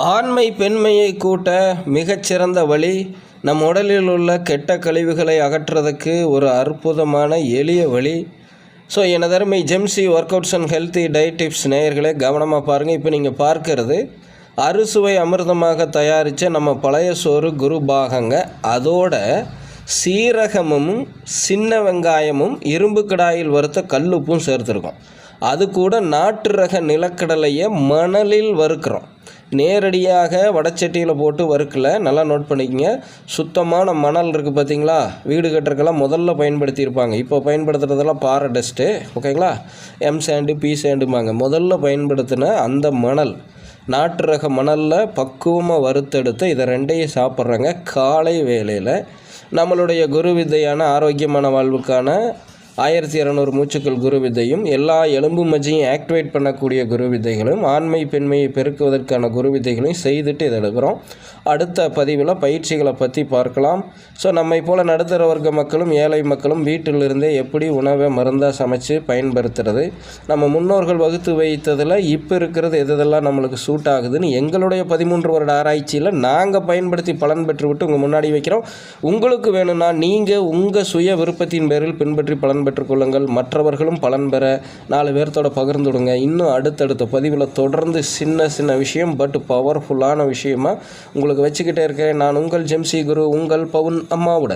ஆண்மை பெண்மையை கூட்ட மிகச்சிறந்த வழி நம் உடலில் உள்ள கெட்ட கழிவுகளை அகற்றுறதுக்கு ஒரு அற்புதமான எளிய வழி. ஸோ எனதருமை ஜெம்சி workouts and healthy diet tips நேயர்களே கவனமாக பாருங்கள். இப்போ நீங்கள் பார்க்கறது அறுசுவை அமிர்தமாக தயாரித்த நம்ம பழைய சோறு குரு பாகங்க. அதோட சீரகமும் சின்ன வெங்காயமும் இரும்பு கடாயில் வறுத்த கல்லுப்பும் சேர்த்துருக்கோம். அது கூட நாட்டு ரக நிலக்கடலையை மணலில் வறுக்கிறோம். நேரடியாக வடச்சட்டியில் போட்டு வறுக்கலை. நல்லா நோட் பண்ணிக்கங்க. சுத்தமான மணல் இருக்குது பார்த்தீங்களா, வீடு கட்டுறதுக்கெல்லாம் முதல்ல பயன்படுத்தியிருப்பாங்க. இப்போ பயன்படுத்துகிறதெல்லாம் பாறை டஸ்ட்டு, ஓகேங்களா, எம் சாண்டு பி சாண்டுமாங்க. முதல்ல பயன்படுத்தின அந்த மணல் நாட்டு ரக மணலில் பக்குவமாக வறுத்தெடுத்து இதை ரெண்டையும் சாப்பிட்றாங்க காலை வேளையில். நம்மளுடைய குரு வித்தையான ஆரோக்கியமான வாழ்வுக்கான 1200 மூச்சுக்கள் குரு வித்தையும், எல்லா எலும்பு மஜ்ஜையும் ஆக்டிவேட் பண்ணக்கூடிய குரு வித்தைகளும், ஆண்மை பெண்மையை பெருக்குவதற்கான குரு வித்தைகளையும் செய்துட்டு இதை எடுக்கிறோம். அடுத்த பதிவில் பயிற்சிகளை பற்றி பார்க்கலாம். ஸோ நம்மை போல் நடுத்தர வர்க்க மக்களும் ஏழை மக்களும் வீட்டிலிருந்தே எப்படி உணவை மருந்தாக சமைச்சு பயன்படுத்துறது, நம்ம முன்னோர்கள் வகுத்து வைத்ததில் இப்போ இருக்கிறது எதெல்லாம் நம்மளுக்கு சூட் ஆகுதுன்னு எங்களுடைய 13 வருட ஆராய்ச்சியில் நாங்கள் பயன்படுத்தி பலன் பெற்று விட்டு உங்கள் முன்னாடி வைக்கிறோம். உங்களுக்கு வேணும்னா நீங்கள் உங்கள் சுய விருப்பத்தின் பேரில் பின்பற்றி பலன் பெற்றுக்கொள்ளுங்கள். மற்றவர்களும் பலன் பெற 4 பேர்த்தோட பகிர்ந்துடுங்க. இன்னும் அடுத்தடுத்த பதிவில் தொடர்ந்து சின்ன விஷயம் பட் பவர்ஃபுல்லான விஷயமா உங்களுக்கு வச்சுக்கிட்டே இருக்கேன். நான் உங்கள் ஜெம்சி குரு, உங்கள் பவுன் அம்மாவுடன்.